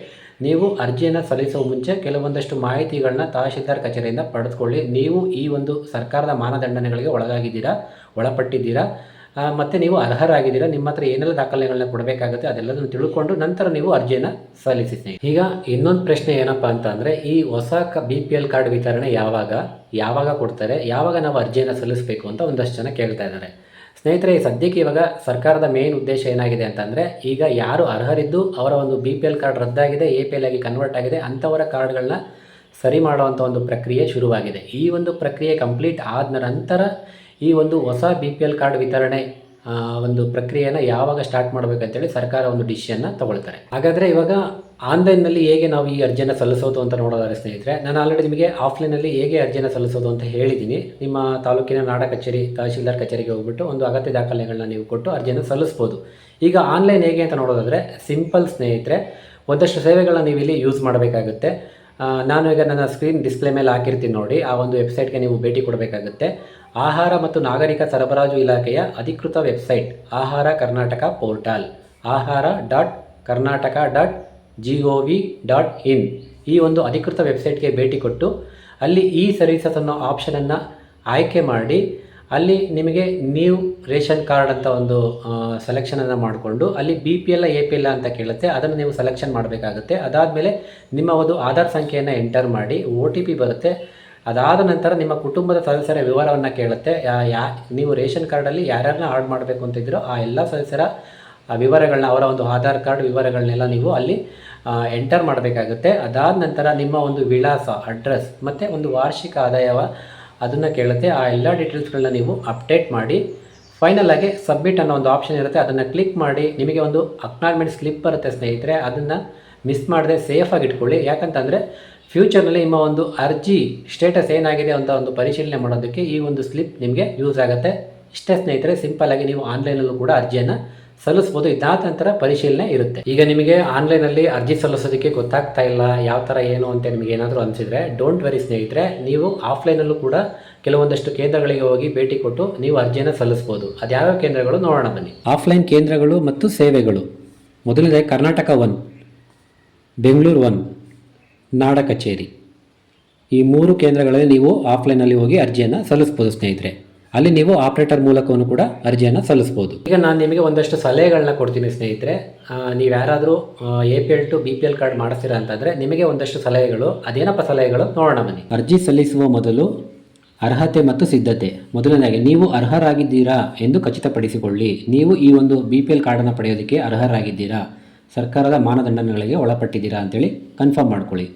ನೀವು ಅರ್ಜಿಯನ್ನು ಸಲ್ಲಿಸುವ ಮುಂಚೆ ಕೆಲವೊಂದಷ್ಟು ಮಾಹಿತಿಗಳನ್ನ ತಹಶೀಲ್ದಾರ್ ಕಚೇರಿಯಿಂದ ಪಡೆದುಕೊಳ್ಳಿ. ನೀವು ಈ ಒಂದು ಸರ್ಕಾರದ ಮಾನದಂಡನೆಗಳಿಗೆ ಒಳಪಟ್ಟಿದ್ದೀರಾ ಮತ್ತು ನೀವು ಅರ್ಹರಾಗಿದ್ದೀರಾ, ನಿಮ್ಮ ಹತ್ರ ಏನೆಲ್ಲ ದಾಖಲೆಗಳನ್ನ ಕೊಡಬೇಕಾಗುತ್ತೆ ಅದೆಲ್ಲದನ್ನು ತಿಳ್ಕೊಂಡು ನಂತರ ನೀವು ಅರ್ಜಿಯನ್ನು ಸಲ್ಲಿಸಿ. ಈಗ ಇನ್ನೊಂದು ಪ್ರಶ್ನೆ ಏನಪ್ಪ ಅಂತ ಅಂದರೆ, ಈ ಹೊಸ BPL ಕಾರ್ಡ್ ವಿತರಣೆ ಯಾವಾಗ ಕೊಡ್ತಾರೆ, ಯಾವಾಗ ನಾವು ಅರ್ಜಿಯನ್ನು ಸಲ್ಲಿಸಬೇಕು ಅಂತ ಒಂದಷ್ಟು ಜನ ಕೇಳ್ತಾ ಇದ್ದಾರೆ ಸ್ನೇಹಿತರೆ. ಸದ್ಯಕ್ಕೆ ಇವಾಗ ಸರ್ಕಾರದ ಮೇನ್ ಉದ್ದೇಶ ಏನಾಗಿದೆ ಅಂತಂದರೆ, ಈಗ ಯಾರು ಅರ್ಹರಿದ್ದು ಅವರ ಒಂದು BPL ಕಾರ್ಡ್ ರದ್ದಾಗಿದೆ, APL ಆಗಿ ಕನ್ವರ್ಟ್ ಆಗಿದೆ, ಅಂಥವರ ಕಾರ್ಡ್ಗಳನ್ನ ಸರಿ ಮಾಡುವಂಥ ಒಂದು ಪ್ರಕ್ರಿಯೆ ಶುರುವಾಗಿದೆ. ಈ ಒಂದು ಪ್ರಕ್ರಿಯೆ ಕಂಪ್ಲೀಟ್ ಆದ ನಂತರ ಈ ಒಂದು ಹೊಸ BPL ಕಾರ್ಡ್ ವಿತರಣೆ ಒಂದು ಪ್ರಕ್ರಿಯೆಯನ್ನು ಯಾವಾಗ ಸ್ಟಾರ್ಟ್ ಮಾಡಬೇಕಂತೇಳಿ ಸರ್ಕಾರ ಒಂದು ಡಿಸಿಷನ್ನ ತಗೊಳ್ತಾರೆ. ಹಾಗಾದರೆ ಇವಾಗ ಆನ್ಲೈನ್ನಲ್ಲಿ ಹೇಗೆ ನಾವು ಈ ಅರ್ಜಿಯನ್ನು ಸಲ್ಲಿಸೋದು ಅಂತ ನೋಡೋದಾದ್ರೆ ಸ್ನೇಹಿತರೆ, ನಾನು ಆಲ್ರೆಡಿ ನಿಮಗೆ ಆಫ್ಲೈನಲ್ಲಿ ಹೇಗೆ ಅರ್ಜಿಯನ್ನು ಸಲ್ಲಿಸೋದು ಅಂತ ಹೇಳಿದ್ದೀನಿ. ನಿಮ್ಮ ತಾಲೂಕಿನ ನಾಡ ಕಚೇರಿ, ತಹಶೀಲ್ದಾರ್ ಕಚೇರಿಗೆ ಹೋಗ್ಬಿಟ್ಟು ಒಂದು ಅಗತ್ಯ ದಾಖಲೆಗಳನ್ನ ನೀವು ಕೊಟ್ಟು ಅರ್ಜಿಯನ್ನು ಸಲ್ಲಿಸ್ಬೋದು. ಈಗ ಆನ್ಲೈನ್ ಹೇಗೆ ಅಂತ ನೋಡೋದಾದರೆ ಸಿಂಪಲ್ ಸ್ನೇಹಿತರೆ, ಒಂದಷ್ಟು ಸೇವೆಗಳನ್ನ ನೀವು ಇಲ್ಲಿ ಯೂಸ್ ಮಾಡಬೇಕಾಗುತ್ತೆ. ನಾನು ಈಗ ನನ್ನ ಸ್ಕ್ರೀನ್ ಡಿಸ್ಪ್ಲೇ ಮೇಲೆ ಹಾಕಿರ್ತೀನಿ ನೋಡಿ, ಆ ಒಂದು ವೆಬ್ಸೈಟ್ಗೆ ನೀವು ಭೇಟಿ ಕೊಡಬೇಕಾಗುತ್ತೆ. ಆಹಾರ ಮತ್ತು ನಾಗರಿಕ ಸರಬರಾಜು ಇಲಾಖೆಯ ಅಧಿಕೃತ ವೆಬ್ಸೈಟ್ ಆಹಾರ ಕರ್ನಾಟಕ ಪೋರ್ಟಲ್, ahara.karnataka.gov.in ಈ ಒಂದು ಅಧಿಕೃತ ವೆಬ್ಸೈಟ್ಗೆ ಭೇಟಿ ಕೊಟ್ಟು ಅಲ್ಲಿ ಈ ಸರ್ವಿಸಸ್ ಅನ್ನೋ ಆಪ್ಷನನ್ನು ಆಯ್ಕೆ ಮಾಡಿ, ಅಲ್ಲಿ ನಿಮಗೆ ನ್ಯೂ ರೇಷನ್ ಕಾರ್ಡ್ ಅಂತ ಒಂದು ಸೆಲೆಕ್ಷನನ್ನು ಮಾಡಿಕೊಂಡು ಅಲ್ಲಿ BPL APL ಅಂತ ಕೇಳುತ್ತೆ, ಅದನ್ನು ನೀವು ಸೆಲೆಕ್ಷನ್ ಮಾಡಬೇಕಾಗುತ್ತೆ. ಅದಾದಮೇಲೆ ನಿಮ್ಮ ಒಂದು ಆಧಾರ್ ಸಂಖ್ಯೆಯನ್ನು ಎಂಟರ್ ಮಾಡಿ OTP ಬರುತ್ತೆ. ಅದಾದ ನಂತರ ನಿಮ್ಮ ಕುಟುಂಬದ ಸದಸ್ಯರ ವಿವರವನ್ನು ಕೇಳುತ್ತೆ. ನೀವು ರೇಷನ್ ಕಾರ್ಡಲ್ಲಿ ಯಾರ್ಯಾರನ್ನ ಆಡ್ ಮಾಡಬೇಕು ಅಂತಿದ್ದೀರೋ ಆ ಎಲ್ಲ ಸದಸ್ಯರ ವಿವರಗಳನ್ನ, ಅವರ ಒಂದು ಆಧಾರ್ ಕಾರ್ಡ್ ವಿವರಗಳನ್ನೆಲ್ಲ ನೀವು ಅಲ್ಲಿ ಎಂಟರ್ ಮಾಡಬೇಕಾಗುತ್ತೆ. ಅದಾದ ನಂತರ ನಿಮ್ಮ ಒಂದು ವಿಳಾಸ, ಅಡ್ರೆಸ್ ಮತ್ತು ಒಂದು ವಾರ್ಷಿಕ ಆದಾಯವ ಅದನ್ನು ಕೇಳುತ್ತೆ. ಆ ಎಲ್ಲ ಡೀಟೇಲ್ಸ್ಗಳನ್ನ ನೀವು ಅಪ್ಡೇಟ್ ಮಾಡಿ ಫೈನಲ್ ಆಗಿ ಸಬ್ಮಿಟ್ ಅನ್ನೋ ಒಂದು ಆಪ್ಷನ್ ಇರುತ್ತೆ, ಅದನ್ನು ಕ್ಲಿಕ್ ಮಾಡಿ ನಿಮಗೆ ಒಂದು ಅಕ್ನಾಲ್ಜ್ಮೆಂಟ್ ಸ್ಲಿಪ್ ಬರುತ್ತೆ ಸ್ನೇಹಿತರೆ. ಅದನ್ನು ಮಿಸ್ ಮಾಡದೆ ಸೇಫಾಗಿ ಇಟ್ಕೊಳ್ಳಿ. ಯಾಕಂತಂದರೆ ಫ್ಯೂಚರ್ನಲ್ಲಿ ನಿಮ್ಮ ಒಂದು ಅರ್ಜಿ ಸ್ಟೇಟಸ್ ಏನಾಗಿದೆ ಅಂತ ಒಂದು ಪರಿಶೀಲನೆ ಮಾಡೋದಕ್ಕೆ ಈ ಒಂದು ಸ್ಲಿಪ್ ನಿಮಗೆ ಯೂಸ್ ಆಗುತ್ತೆ. ಇಷ್ಟೇ ಸ್ನೇಹಿತರೆ, ಸಿಂಪಲ್ಲಾಗಿ ನೀವು ಆನ್ಲೈನಲ್ಲೂ ಕೂಡ ಅರ್ಜಿಯನ್ನು ಸಲ್ಲಿಸ್ಬೋದು. ಇದಾದ ನಂತರ ಪರಿಶೀಲನೆ ಇರುತ್ತೆ. ಈಗ ನಿಮಗೆ ಆನ್ಲೈನಲ್ಲಿ ಅರ್ಜಿ ಸಲ್ಲಿಸೋದಕ್ಕೆ ಗೊತ್ತಾಗ್ತಾ ಇಲ್ಲ ಯಾವ ಥರ ಏನು ಅಂತ ನಿಮಗೆ ಏನಾದರೂ ಅನಿಸಿದರೆ ಡೋಂಟ್ ವೆರಿ ಸ್ನೇಹಿತರೆ, ನೀವು ಆಫ್ಲೈನಲ್ಲೂ ಕೂಡ ಕೆಲವೊಂದಷ್ಟು ಕೇಂದ್ರಗಳಿಗೆ ಹೋಗಿ ಭೇಟಿ ಕೊಟ್ಟು ನೀವು ಅರ್ಜಿಯನ್ನು ಸಲ್ಲಿಸ್ಬೋದು. ಅದ್ಯಾವ ಕೇಂದ್ರಗಳು ನೋಡೋಣ ಬನ್ನಿ. ಆಫ್ಲೈನ್ ಕೇಂದ್ರಗಳು ಮತ್ತು ಸೇವೆಗಳು. ಮೊದಲನೇ ಕರ್ನಾಟಕ 1, ಬೆಂಗಳೂರು 1, ನಾಡ ಕಚೇರಿ. ಈ 3 ಕೇಂದ್ರಗಳಲ್ಲಿ ನೀವು ಆಫ್ಲೈನಲ್ಲಿ ಹೋಗಿ ಅರ್ಜಿಯನ್ನು ಸಲ್ಲಿಸ್ಬೋದು ಸ್ನೇಹಿತರೆ. ಅಲ್ಲಿ ನೀವು ಆಪ್ರೇಟರ್ ಮೂಲಕವೂ ಕೂಡ ಅರ್ಜಿಯನ್ನು ಸಲ್ಲಿಸ್ಬೋದು. ಈಗ ನಾನು ನಿಮಗೆ ಒಂದಷ್ಟು ಸಲಹೆಗಳನ್ನ ಕೊಡ್ತೀನಿ ಸ್ನೇಹಿತರೆ. ನೀವು ಯಾರಾದರೂ APL ಟು BPL ಕಾರ್ಡ್ ಮಾಡಿಸ್ತೀರಾ ಅಂತಂದರೆ ನಿಮಗೆ ಒಂದಷ್ಟು ಸಲಹೆಗಳು. ಅದೇನಪ್ಪ ಸಲಹೆಗಳು ನೋಡೋಣ ಬನ್ನಿ. ಅರ್ಜಿ ಸಲ್ಲಿಸುವ ಮೊದಲು ಅರ್ಹತೆ ಮತ್ತು ಸಿದ್ಧತೆ. ಮೊದಲನೇದಾಗಿ ನೀವು ಅರ್ಹರಾಗಿದ್ದೀರಾ ಎಂದು ಖಚಿತಪಡಿಸಿಕೊಳ್ಳಿ. ನೀವು ಈ ಒಂದು BPL ಕಾರ್ಡನ್ನು ಪಡೆಯೋದಕ್ಕೆ ಅರ್ಹರಾಗಿದ್ದೀರಾ, ಸರ್ಕಾರದ ಮಾನದಂಡಗಳಿಗೆ ಒಳಪಟ್ಟಿದ್ದೀರಾ ಅಂತೇಳಿ ಕನ್ಫರ್ಮ್ ಮಾಡ್ಕೊಳ್ಳಿ.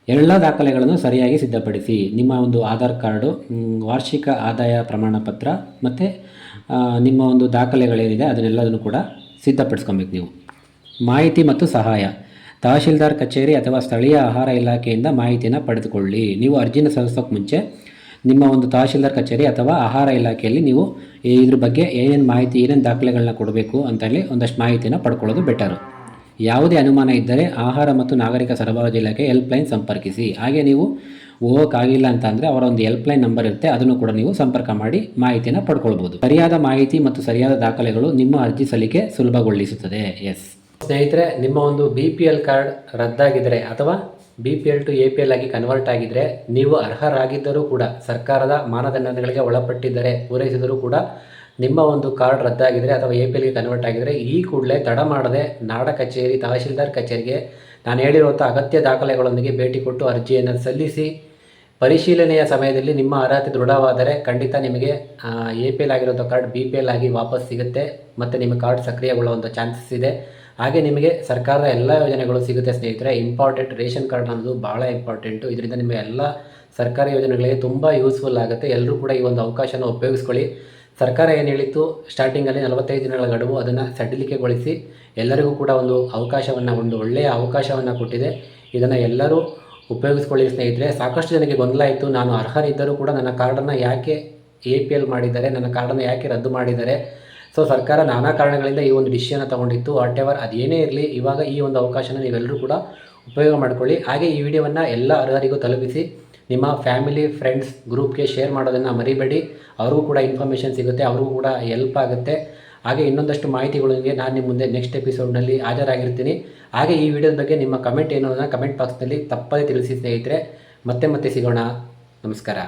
ಎಲ್ಲ ದಾಖಲೆಗಳನ್ನು ಸರಿಯಾಗಿ ಸಿದ್ಧಪಡಿಸಿ. ನಿಮ್ಮ ಒಂದು ಆಧಾರ್ ಕಾರ್ಡು, ವಾರ್ಷಿಕ ಆದಾಯ ಪ್ರಮಾಣ ಪತ್ರ ಮತ್ತು ನಿಮ್ಮ ಒಂದು ದಾಖಲೆಗಳೇನಿದೆ ಅದನ್ನೆಲ್ಲದನ್ನು ಕೂಡ ಸಿದ್ಧಪಡಿಸ್ಕೊಬೇಕು ನೀವು. ಮಾಹಿತಿ ಮತ್ತು ಸಹಾಯ. ತಹಶೀಲ್ದಾರ್ ಕಚೇರಿ ಅಥವಾ ಸ್ಥಳೀಯ ಆಹಾರ ಇಲಾಖೆಯಿಂದ ಮಾಹಿತಿಯನ್ನು ಪಡೆದುಕೊಳ್ಳಿ. ನೀವು ಅರ್ಜಿನ ಸಲ್ಲಿಸೋಕ್ಕೆ ಮುಂಚೆ ನಿಮ್ಮ ಒಂದು ತಹಶೀಲ್ದಾರ್ ಕಚೇರಿ ಅಥವಾ ಆಹಾರ ಇಲಾಖೆಯಲ್ಲಿ ನೀವು ಇದ್ರ ಬಗ್ಗೆ ಏನೇನು ಮಾಹಿತಿ, ಏನೇನು ದಾಖಲೆಗಳನ್ನ ಕೊಡಬೇಕು ಅಂತೇಳಿ ಒಂದಷ್ಟು ಮಾಹಿತಿಯನ್ನು ಪಡ್ಕೊಳ್ಳೋದು ಬೆಟರು. ಯಾವುದೇ ಅನುಮಾನ ಇದ್ದರೆ ಆಹಾರ ಮತ್ತು ನಾಗರಿಕ ಸರಬರಾಜು ಇಲಾಖೆ ಹೆಲ್ಪ್ಲೈನ್ ಸಂಪರ್ಕಿಸಿ. ಹಾಗೆ ನೀವು ಹೋಗೋಕ್ಕಾಗಿಲ್ಲ ಅಂತ ಅಂದರೆ ಅವರ ಒಂದು ಹೆಲ್ಪ್ಲೈನ್ ನಂಬರ್ ಇರುತ್ತೆ, ಅದನ್ನು ಕೂಡ ನೀವು ಸಂಪರ್ಕ ಮಾಡಿ ಮಾಹಿತಿಯನ್ನು ಪಡ್ಕೊಳ್ಬೋದು. ಸರಿಯಾದ ಮಾಹಿತಿ ಮತ್ತು ಸರಿಯಾದ ದಾಖಲೆಗಳು ನಿಮ್ಮ ಅರ್ಜಿ ಸಲ್ಲಿಕೆ ಸುಲಭಗೊಳಿಸುತ್ತದೆ. ಎಸ್ ಸ್ನೇಹಿತರೆ, ನಿಮ್ಮ ಒಂದು BPL ಕಾರ್ಡ್ ರದ್ದಾಗಿದ್ದರೆ ಅಥವಾ BPL ಟು APL ಆಗಿ ಕನ್ವರ್ಟ್ ಆಗಿದ್ದರೆ, ನೀವು ಅರ್ಹರಾಗಿದ್ದರೂ ಕೂಡ ಸರ್ಕಾರದ ಮಾನದಂಡಗಳಿಗೆ ಒಳಪಟ್ಟಿದ್ದರೆ, ಪೂರೈಸಿದರೂ ಕೂಡ ನಿಮ್ಮ ಒಂದು ಕಾರ್ಡ್ ರದ್ದಾಗಿದ್ದರೆ ಅಥವಾ APLಗೆ ಕನ್ವರ್ಟ್ ಆಗಿದ್ದರೆ ಈ ಕೂಡಲೇ ತಡ ಮಾಡದೆ ನಾಡ ಕಚೇರಿ, ತಹಶೀಲ್ದಾರ್ ಕಚೇರಿಗೆ ನಾನು ಹೇಳಿರುವಂಥ ಅಗತ್ಯ ದಾಖಲೆಗಳೊಂದಿಗೆ ಭೇಟಿ ಕೊಟ್ಟು ಅರ್ಜಿಯನ್ನು ಸಲ್ಲಿಸಿ ಪರಿಶೀಲನೆಯ ಸಮಯದಲ್ಲಿ ನಿಮ್ಮ ಅರ್ಹತೆ ದೃಢವಾದರೆ ಖಂಡಿತ ನಿಮಗೆ APL ಆಗಿರುವಂಥ ಕಾರ್ಡ್ BPL ಆಗಿ ವಾಪಸ್ ಸಿಗುತ್ತೆ ಮತ್ತು ನಿಮ್ಮ ಕಾರ್ಡ್ ಸಕ್ರಿಯಗೊಳ್ಳುವಂಥ ಚಾನ್ಸಸ್ ಇದೆ. ಹಾಗೆ ನಿಮಗೆ ಸರ್ಕಾರದ ಎಲ್ಲ ಯೋಜನೆಗಳು ಸಿಗುತ್ತೆ ಸ್ನೇಹಿತರೆ. ಇಂಪಾರ್ಟೆಂಟ್ ರೇಷನ್ ಕಾರ್ಡ್ ಅನ್ನೋದು ಭಾಳ ಇಂಪಾರ್ಟೆಂಟು. ಇದರಿಂದ ನಿಮಗೆ ಎಲ್ಲ ಸರ್ಕಾರಿ ಯೋಜನೆಗಳಿಗೆ ತುಂಬ ಯೂಸ್ಫುಲ್ ಆಗುತ್ತೆ. ಎಲ್ಲರೂ ಕೂಡ ಈ ಒಂದು ಅವಕಾಶನ ಉಪಯೋಗಿಸ್ಕೊಳ್ಳಿ. ಸರ್ಕಾರ ಏನು ಹೇಳಿತ್ತು ಸ್ಟಾರ್ಟಿಂಗಲ್ಲಿ 45 ದಿನಗಳ ಗಡುವು, ಅದನ್ನು ಸಡಿಲಿಕೆಗೊಳಿಸಿ ಎಲ್ಲರಿಗೂ ಕೂಡ ಒಂದು ಅವಕಾಶವನ್ನು, ಒಂದು ಒಳ್ಳೆಯ ಅವಕಾಶವನ್ನು ಕೊಟ್ಟಿದೆ. ಇದನ್ನು ಎಲ್ಲರೂ ಉಪಯೋಗಿಸ್ಕೊಳ್ಳಿ ಸ್ನೇಹಿತರೆ. ಸಾಕಷ್ಟು ಜನಕ್ಕೆ ಗೊಂದಲ ಇತ್ತು, ನಾನು ಅರ್ಹರಿದ್ದರೂ ಕೂಡ ನನ್ನ ಕಾರ್ಡನ್ನು ಯಾಕೆ APL ಮಾಡಿದ್ದಾರೆ, ನನ್ನ ಕಾರ್ಡನ್ನು ಯಾಕೆ ರದ್ದು ಮಾಡಿದ್ದಾರೆ. ಸೊ ಸರ್ಕಾರ ನಾನಾ ಕಾರಣಗಳಿಂದ ಈ ಒಂದು ಡಿಸಿಷನ್ ತೊಗೊಂಡಿತ್ತು. ವಾಟ್ ಎವರ್ ಅದೇನೇ ಇರಲಿ, ಇವಾಗ ಈ ಒಂದು ಅವಕಾಶನ ನೀವೆಲ್ಲರೂ ಕೂಡ ಉಪಯೋಗ ಮಾಡಿಕೊಳ್ಳಿ. ಹಾಗೆ ಈ ವಿಡಿಯೋವನ್ನು ಎಲ್ಲ ಅರ್ಹರಿಗೂ ತಲುಪಿಸಿ ನಿಮ್ಮ ಫ್ಯಾಮಿಲಿ ಫ್ರೆಂಡ್ಸ್ ಗ್ರೂಪ್ಗೆ ಶೇರ್ ಮಾಡೋದನ್ನು ಮರಿಬೇಡಿ. ಅವ್ರಿಗೂ ಕೂಡ ಇನ್ಫಾರ್ಮೇಷನ್ ಸಿಗುತ್ತೆ, ಅವ್ರಿಗೂ ಕೂಡ ಹೆಲ್ಪ್ ಆಗುತ್ತೆ. ಹಾಗೆ ಇನ್ನೊಂದಷ್ಟು ಮಾಹಿತಿಗಳಿಗೆ ನಾನು ನಿಮ್ಮ ಮುಂದೆ ನೆಕ್ಸ್ಟ್ ಎಪಿಸೋಡ್ನಲ್ಲಿ ಹಾಜರಾಗಿರ್ತೀನಿ. ಹಾಗೆ ಈ ವಿಡಿಯೋದ ಬಗ್ಗೆ ನಿಮ್ಮ ಕಮೆಂಟ್ ಏನು ಅನ್ನೋದನ್ನು ಕಮೆಂಟ್ ಬಾಕ್ಸ್ನಲ್ಲಿ ತಪ್ಪದೇ ತಿಳಿಸಿ ಸ್ನೇಹಿತರೆ. ಮತ್ತೆ ಸಿಗೋಣ. ನಮಸ್ಕಾರ.